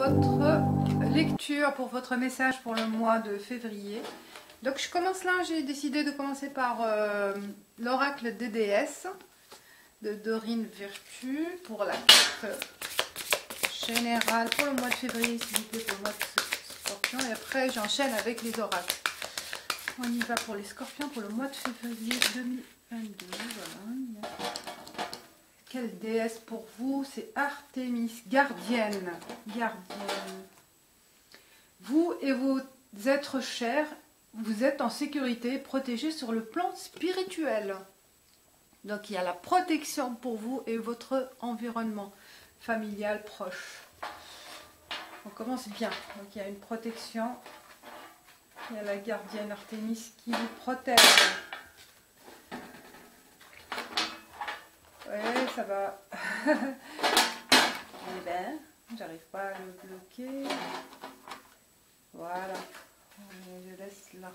votre lecture, pour votre message pour le mois de février. Donc je commence là, j'ai décidé de commencer par l'oracle des déesses de Dorine Virtue pour la carte générale pour le mois de février, s'il vous plaît, pour le mois de Scorpion. Et après j'enchaîne avec les oracles. On y va pour les Scorpions pour le mois de février 2022. Voilà. Quelle déesse pour vous? C'est Artémis, gardienne. Gardienne. Vous et vos êtres chers, vous êtes en sécurité, protégés sur le plan spirituel. Donc il y a la protection pour vous et votre environnement familial proche. On commence bien. Donc il y a une protection. Il y a la gardienne Artémis qui vous protège. Ouais, ça va. Eh ben, j'arrive pas à le bloquer. Voilà. Je laisse là.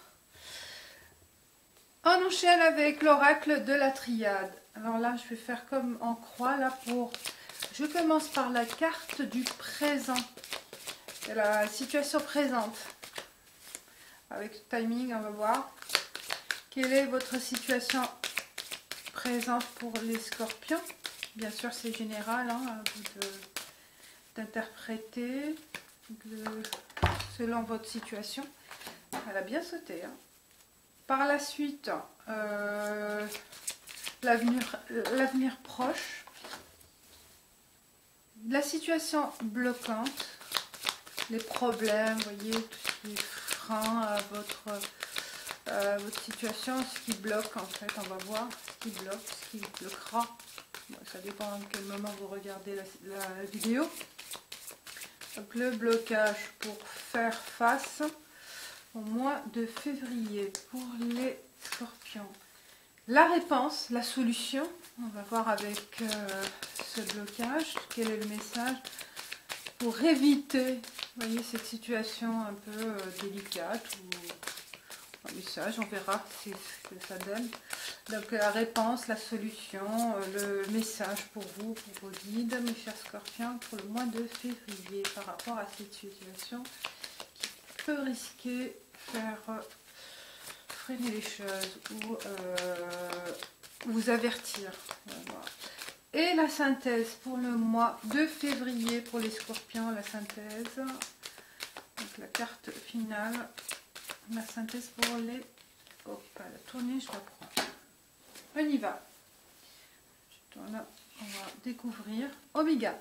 On enchaîne avec l'oracle de la triade. Alors là, je vais faire comme en croix là pour... Je commence par la carte du présent. La situation présente. Avec le timing, on va voir. Quelle est votre situation présente pour les scorpions? Bien sûr, c'est général, hein, à vous d'interpréter selon votre situation. Elle a bien sauté. Hein. Par la suite, l'avenir proche, la situation bloquante, les problèmes, vous voyez, tout ce qui est frein à votre situation, ce qui bloque en fait, on va voir ce qui bloque, ce qui bloquera. Bon, ça dépend à quel moment vous regardez la vidéo. Donc le blocage pour faire face au mois de février pour les scorpions. La réponse, la solution, on va voir avec ce blocage, quel est le message pour éviter, vous voyez, cette situation un peu délicate ou un message, on verra ce que ça donne. Donc la réponse, la solution, le message pour vous, pour vos guides, mes chers scorpions, pour le mois de février par rapport à cette situation qui peut risquer faire freiner les choses ou vous avertir. Voilà. Et la synthèse pour le mois de février pour les scorpions, la synthèse, donc la carte finale, la synthèse pour les... Hop, la tournée, je reprends. On y va. Là, on va découvrir Oméga.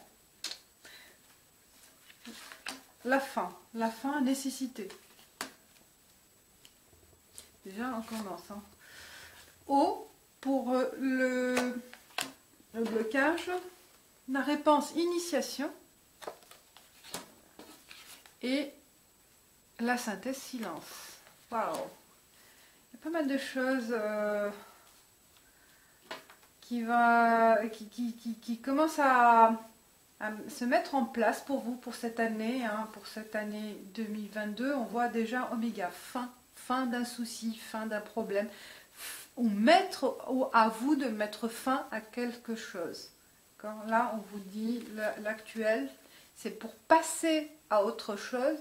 La fin, nécessité. Déjà, on commence. Hein. O pour le blocage, la réponse initiation et la synthèse silence. Waouh! Il y a pas mal de choses qui commencent à se mettre en place pour vous pour cette année, hein, pour cette année 2022. On voit déjà Oméga, fin d'un souci, fin d'un problème, ou à vous de mettre fin à quelque chose. Quand là, on vous dit l'actuel, c'est pour passer à autre chose,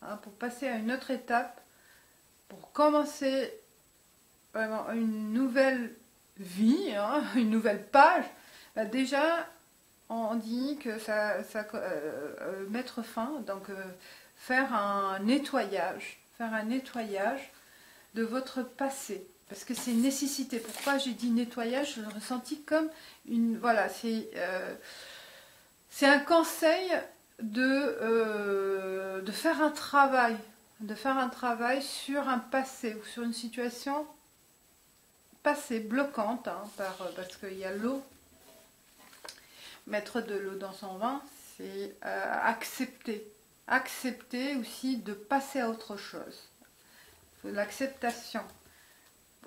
hein, pour passer à une autre étape, pour commencer vraiment une nouvelle vie, hein, une nouvelle page. Bah déjà, on dit que mettre fin, donc faire un nettoyage de votre passé. Parce que c'est nécessité. Pourquoi j'ai dit nettoyage? Je l'ai ressenti comme une... Voilà, c'est un conseil de faire un travail. De faire un travail sur un passé ou sur une situation passée bloquante. Hein, parce qu'il y a l'eau. Mettre de l'eau dans son vin, c'est accepter. Accepter aussi de passer à autre chose. L'acceptation.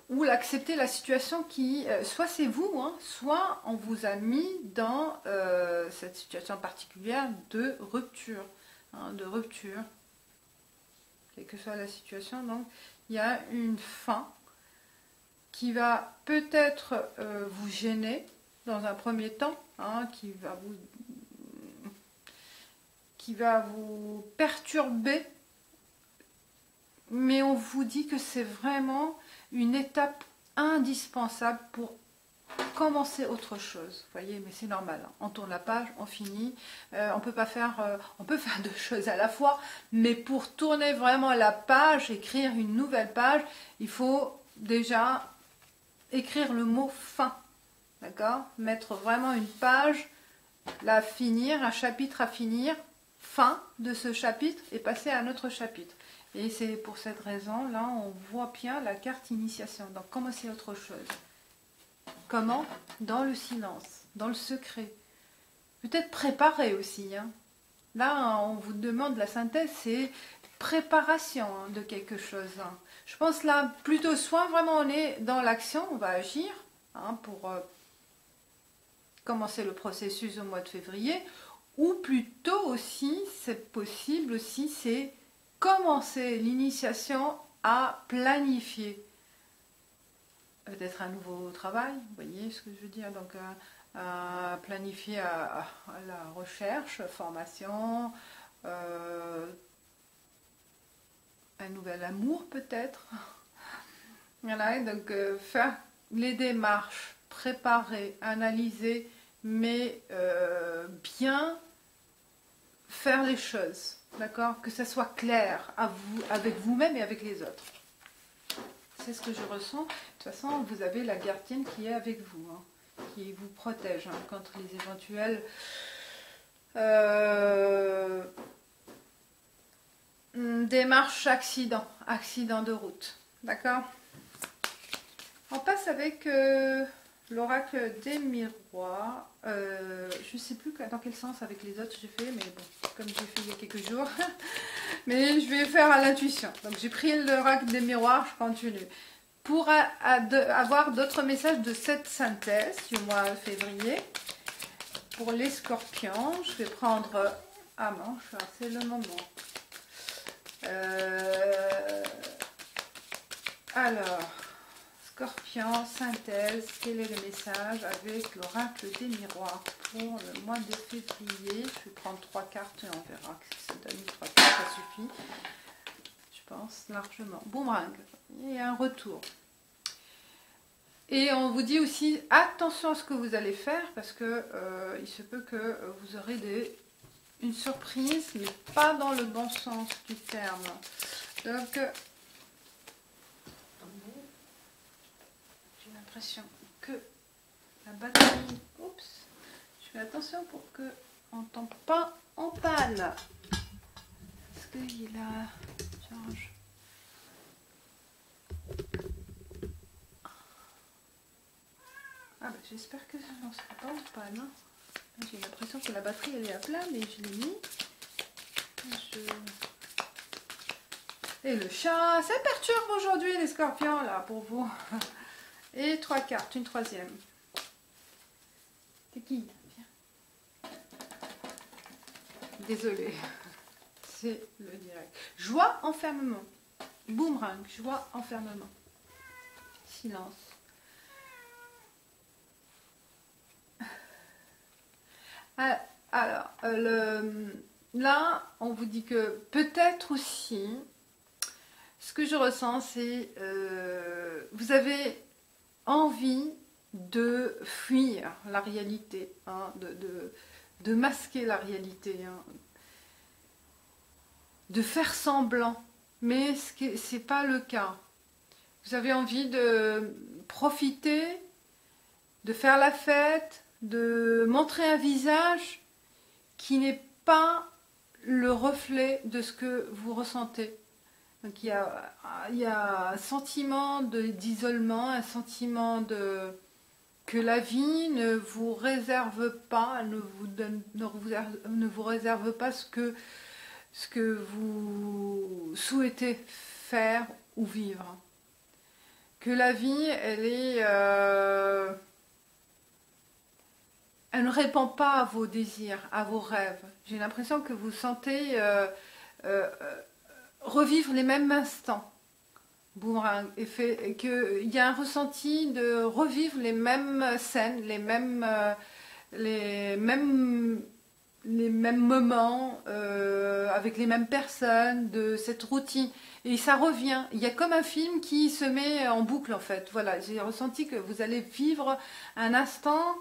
Ou l'accepter la situation qui, soit c'est vous, hein, soit on vous a mis dans cette situation particulière de rupture. Hein, quelle que soit la situation, donc il y a une fin qui va peut-être vous gêner dans un premier temps, hein, qui va vous perturber, mais on vous dit que c'est vraiment une étape indispensable pour commencer autre chose. Vous voyez, mais c'est normal, hein. On tourne la page, on finit, on peut pas faire, on peut faire deux choses à la fois, mais pour tourner vraiment la page, écrire une nouvelle page, il faut déjà écrire le mot fin, d'accord, mettre vraiment une page, la finir, un chapitre à finir, fin de ce chapitre et passer à un autre chapitre. Et c'est pour cette raison, là, on voit bien la carte initiation. Donc, commencer autre chose. Comment? Dans le silence, dans le secret. Peut-être préparer aussi, hein. Là, on vous demande la synthèse, c'est préparation, hein, de quelque chose, hein. Je pense là, plutôt soit vraiment on est dans l'action, on va agir, hein, pour commencer le processus au mois de février, ou plutôt aussi, c'est possible aussi, c'est commencer l'initiation à planifier. Peut-être un nouveau travail, vous voyez ce que je veux dire, donc à planifier à la recherche, formation, un nouvel amour peut-être. Voilà, donc faire les démarches, préparer, analyser, mais bien faire les choses, d'accord, que ça soit clair à vous, avec vous-même et avec les autres. C'est ce que je ressens. De toute façon, vous avez la gardienne qui est avec vous, hein, qui vous protège, hein, contre les éventuels démarches accident de route. D'accord? On passe avec l'oracle des miroirs. Je ne sais plus dans quel sens avec les autres j'ai fait, mais bon, comme j'ai fait il y a quelques jours. Mais je vais faire à l'intuition. Donc j'ai pris l'oracle des miroirs, je continue. Pour avoir d'autres messages de cette synthèse du mois de février, pour les scorpions, je vais prendre à manche, c'est le moment. Alors, scorpion, synthèse, quel est le message avec l'oracle des miroirs pour le mois de février? Je vais prendre 3 cartes et on verra si ça donne 3 cartes, ça suffit. Je pense largement. Boomerang, il y a un retour. Et on vous dit aussi attention à ce que vous allez faire parce que il se peut que vous aurez une surprise, mais pas dans le bon sens du terme. Donc, j'ai l'impression que la batterie, oups, je fais attention pour que on ne tombe pas en panne. Est-ce qu'il a charge? Ah bah, j'espère que ça n'en sera pas en panne, hein. J'ai l'impression que la batterie elle est à plat, mais je l'ai mis. Et le chat, ça perturbe aujourd'hui les scorpions là pour vous. Et 3 cartes, une troisième. C'est qui? Désolée, c'est le direct. Joie, enfermement. Boomerang, joie, enfermement. Silence. Alors, là, on vous dit que peut-être aussi, ce que je ressens, c'est vous avez envie de fuir la réalité, hein, de masquer la réalité, hein, de faire semblant, mais ce n'est pas le cas. Vous avez envie de profiter, de faire la fête, de montrer un visage qui n'est pas le reflet de ce que vous ressentez. Donc il y a un sentiment d'isolement, un sentiment que la vie ne vous réserve pas, ne vous réserve pas ce que vous souhaitez faire ou vivre. Que la vie, elle ne répond pas à vos désirs, à vos rêves. J'ai l'impression que vous sentez revivre les mêmes instants. Boomerang, et qu'il y a un ressenti de revivre les mêmes scènes, les mêmes mêmes moments, avec les mêmes personnes, de cette routine. Et ça revient. Il y a comme un film qui se met en boucle en fait. Voilà, j'ai ressenti que vous allez vivre un instant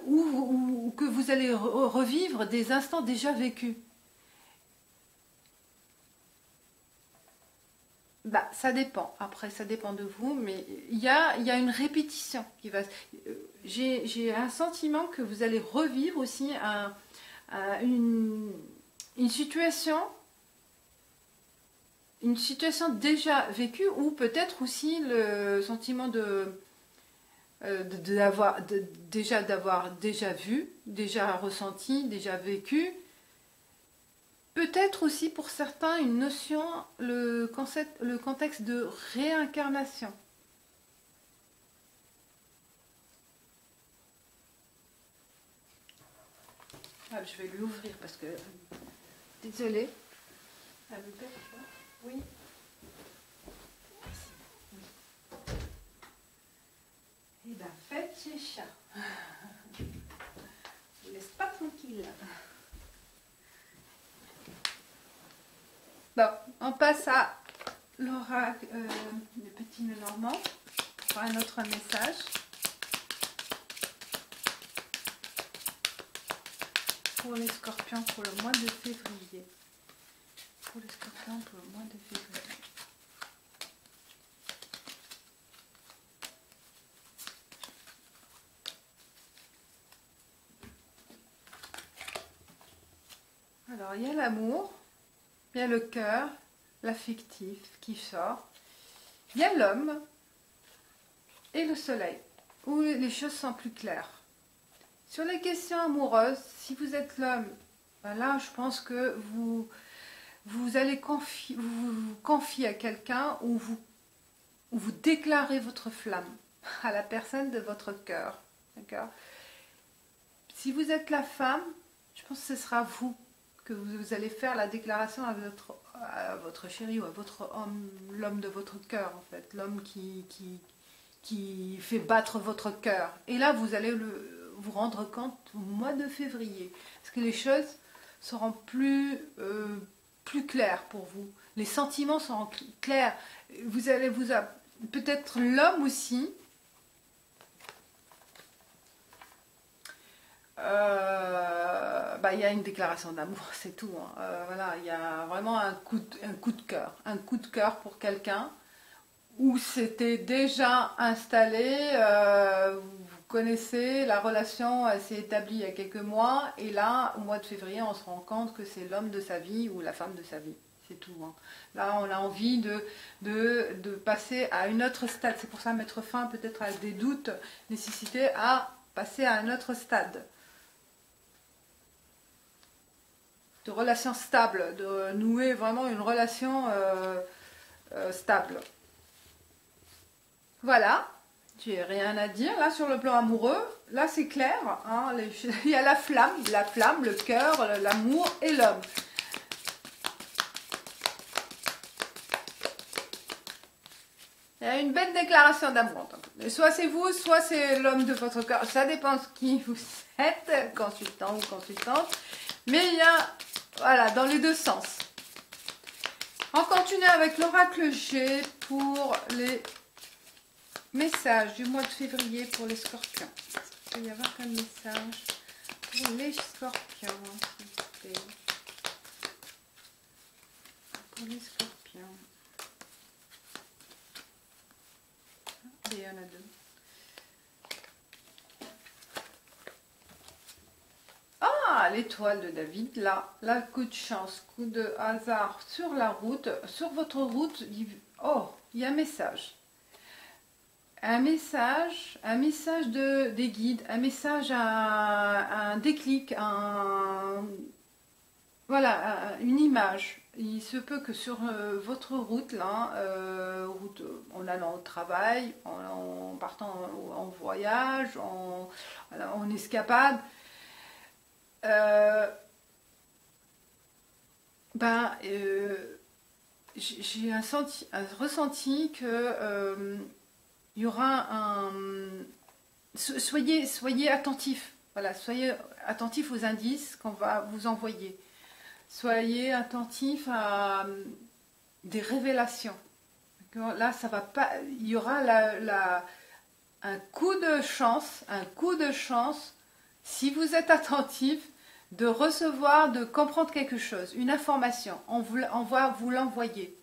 ou que vous allez revivre des instants déjà vécus. Bah, ça dépend. Après, ça dépend de vous, mais il y a une répétition qui va. J'ai un sentiment que vous allez revivre aussi une situation, une situation déjà vécue, ou peut-être aussi le sentiment d'avoir déjà vu, déjà ressenti, déjà vécu. Peut-être aussi pour certains une notion, le contexte de réincarnation. Ah, je vais lui ouvrir parce que... Désolée. Ah, le père, oui. Oui. Eh bien, faites chez chat. Je vous laisse pas tranquille. Bon, on passe à l'oracle, le petit nœud normand, pour un autre message. Pour les scorpions pour le mois de février. Pour les scorpions pour le mois de février. Alors, il y a l'amour, il y a le cœur, l'affectif qui sort. Il y a l'homme et le soleil, où les choses sont plus claires. Sur les questions amoureuses, si vous êtes l'homme, ben là, je pense que vous allez vous confier à quelqu'un ou vous déclarez votre flamme à la personne de votre cœur. D'accord ? Si vous êtes la femme, je pense que ce sera vous que vous allez faire la déclaration à votre chéri ou à votre homme, l'homme de votre cœur en fait, l'homme qui fait battre votre cœur. Et là, vous allez vous rendre compte au mois de février, parce que les choses seront plus claires pour vous. Les sentiments seront clairs. Vous allez peut-être l'homme aussi. Il y a une déclaration d'amour, c'est tout. Hein. Voilà, il y a vraiment un coup de cœur pour quelqu'un où c'était déjà installé. Vous connaissez, la relation s'est établie il y a quelques mois, et là, au mois de février, on se rend compte que c'est l'homme de sa vie ou la femme de sa vie. C'est tout. Hein. Là, on a envie de passer à une autre stade. C'est pour ça mettre fin peut-être à des doutes, nécessité à passer à un autre stade. De relation stable, de nouer vraiment une relation stable. Voilà, j'ai rien à dire là sur le plan amoureux. Là c'est clair, hein, il y a la flamme, le cœur, l'amour et l'homme. Il y a une belle déclaration d'amour. Soit c'est vous, soit c'est l'homme de votre cœur. Ça dépend de qui vous êtes, consultant ou consultante. Mais il y a, voilà, dans les deux sens. On continue avec l'oracle G pour les messages du mois de février pour les scorpions. Il peut y avoir un message pour les scorpions. Pour les scorpions. Et il y en a deux. Ah, l'étoile de David, là, coup de chance, coup de hasard sur la route, sur votre route, oh, il y a un message. Un message des guides, un message, un déclic, voilà, une image. Il se peut que sur votre route, là, en allant au travail, en partant en voyage, en escapade, j'ai un ressenti que il y aura soyez attentifs, Voilà, soyez attentifs aux indices qu'on va vous envoyer. Soyez attentifs à des révélations. Là, ça va pas. Il y aura un coup de chance, si vous êtes attentif, de recevoir, de comprendre quelque chose, une information. On va vous l'envoyer.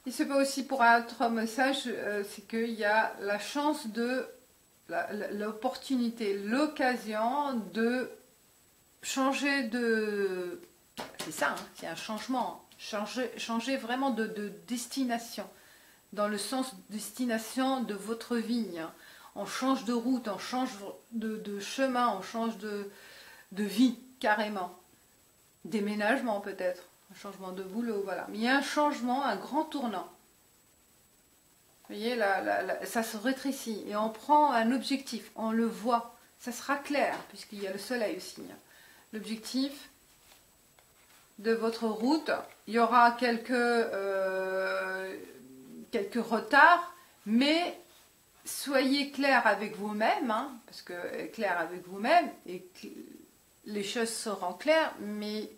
Il se peut aussi pour un autre message, c'est qu'il y a la chance de l'opportunité, l'occasion de changer de... C'est ça, hein, c'est un changement. Changer vraiment de destination, dans le sens destination de votre vie. Hein. On change de route, on change de chemin, on change de vie, carrément. Déménagement peut-être, un changement de boulot, voilà. Mais il y a un changement, un grand tournant. Vous voyez, ça se rétrécit et on prend un objectif, on le voit, ça sera clair puisqu'il y a le soleil aussi. L'objectif de votre route, il y aura quelques retards, mais soyez clair avec vous-même, hein, parce que clair avec vous-même et que les choses seront claires, mais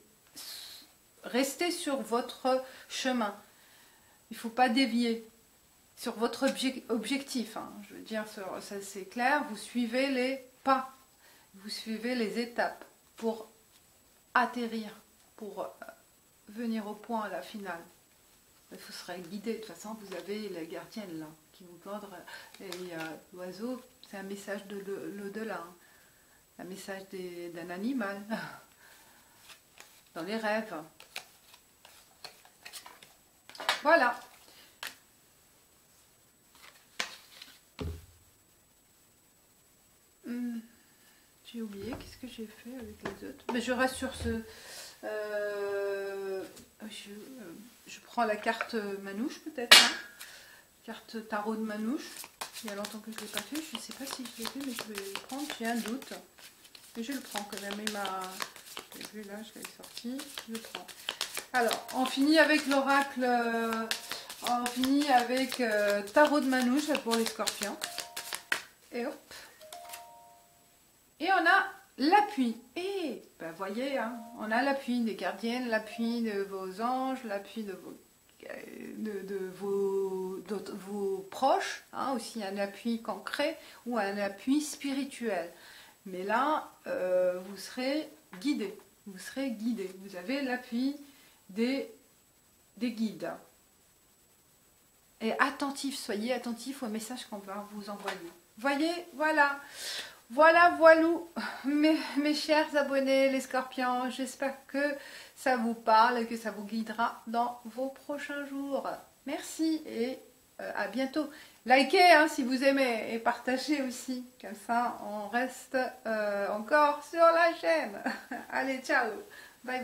restez sur votre chemin. Il ne faut pas dévier. Sur votre objectif, hein. Je veux dire, ça c'est clair, vous suivez les pas, vous suivez les étapes pour atterrir, pour venir au point à la finale. Vous serez guidé, de toute façon vous avez la gardienne là, qui vous guide, et l'oiseau, c'est un message de l'au-delà, hein. Un message d'un animal, dans les rêves. Voilà. J'ai oublié, qu'est-ce que j'ai fait avec les autres? Mais je reste sur ce... je prends la carte manouche peut-être, hein, carte tarot de manouche. Il y a longtemps que je ne l'ai pas fait, je ne sais pas si je l'ai fait, mais je vais le prendre, j'ai un doute. Mais je le prends quand même, je l'ai vu là, je l'ai sorti, je le prends. Alors, on finit avec l'oracle, on finit avec tarot de manouche pour les scorpions. Et hop. Et on a l'appui. Et ben voyez, hein, on a l'appui des gardiennes, l'appui de vos anges, l'appui de vos proches, hein, aussi un appui concret ou un appui spirituel. Mais là, vous serez guidé. Vous serez guidé. Vous avez l'appui des guides. Et attentif, soyez attentifs aux messages qu'on va vous envoyer. Voyez, voilà. Voilà, mes chers abonnés, les scorpions, j'espère que ça vous parle et que ça vous guidera dans vos prochains jours. Merci et à bientôt. Likez hein, si vous aimez et partagez aussi, comme ça on reste encore sur la chaîne. Allez, ciao, bye bye.